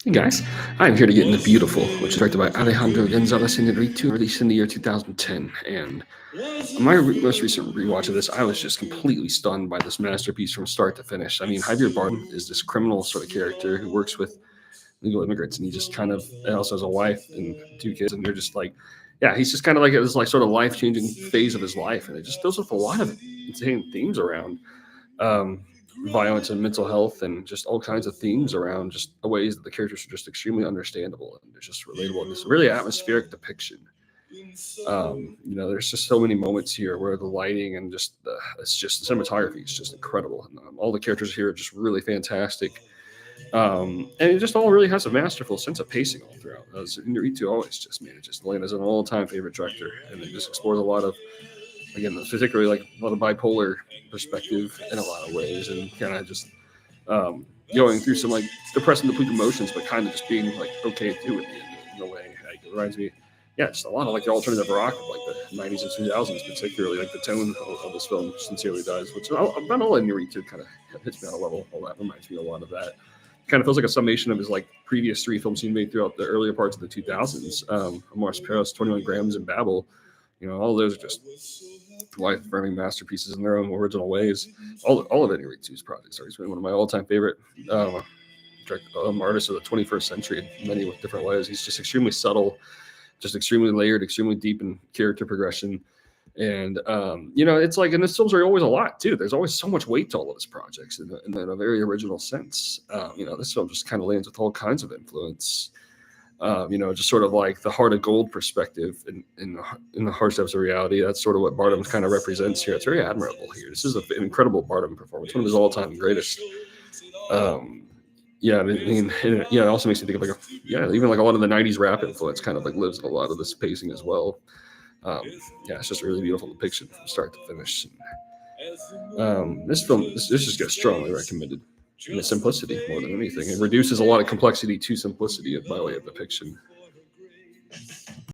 Hey guys, I'm here to get into Biutiful, which is directed by Alejandro González Iñárritu, released in the year 2010. And on my most recent rewatch of this, I was just completely stunned by this masterpiece from start to finish. I mean, Javier Bardem is this criminal sort of character who works with legal immigrants, and he just kind of and also has a wife and two kids, and they're just like, yeah, he's just kind of like this like sort of life changing phase of his life, and it just deals with a lot of insane themes around um, violence and mental health and just all kinds of themes around just the ways that the characters are just extremely understandable and they're just relatable and this really atmospheric depiction. There's just so many moments here where the lighting and it's just the cinematography is just incredible. And, all the characters here are just really fantastic. And it just all really has a masterful sense of pacing all throughout. As Iñárritu always just manages to land as an all-time favorite director, and it just explores a lot of, again, particularly like a lot of bipolar perspective in a lot of ways, and kind of just um, going through some like depressing, depleted emotions, but kind of just being like okay through it in a way. Like, it reminds me, yeah, just a lot of like the alternative rock of like the '90s and 2000s, particularly like the tone of this film sincerely does, which not all Iñárritu kind of hits me on a level. All that reminds me a lot of that. Kind of feels like a summation of his like previous three films he made throughout the earlier parts of the 2000s. Amores Perros, 21 Grams, and Babel. All of those are just life-affirming masterpieces in their own original ways. All of Iñárritu's projects are. He's one of my all-time favorite artists of the 21st century in many different ways. He's just extremely subtle, just extremely layered, extremely deep in character progression. And it's like, and his films are always a lot too. There's always so much weight to all of his projects in a very original sense. This film just kind of lands with all kinds of influence. Just sort of like the heart of gold perspective in the harsh depths of reality. That's sort of what Bardem kind of represents here. It's very admirable here. This is an incredible Bardem performance, one of his all-time greatest. Yeah, I mean, it also makes me think of even like a lot of the '90s rap influence kind of like lives in a lot of this pacing as well. Um, it's just a really beautiful depiction from start to finish. This just gets strongly recommended. And the simplicity more than anything. It reduces a lot of complexity to simplicity by way of depiction.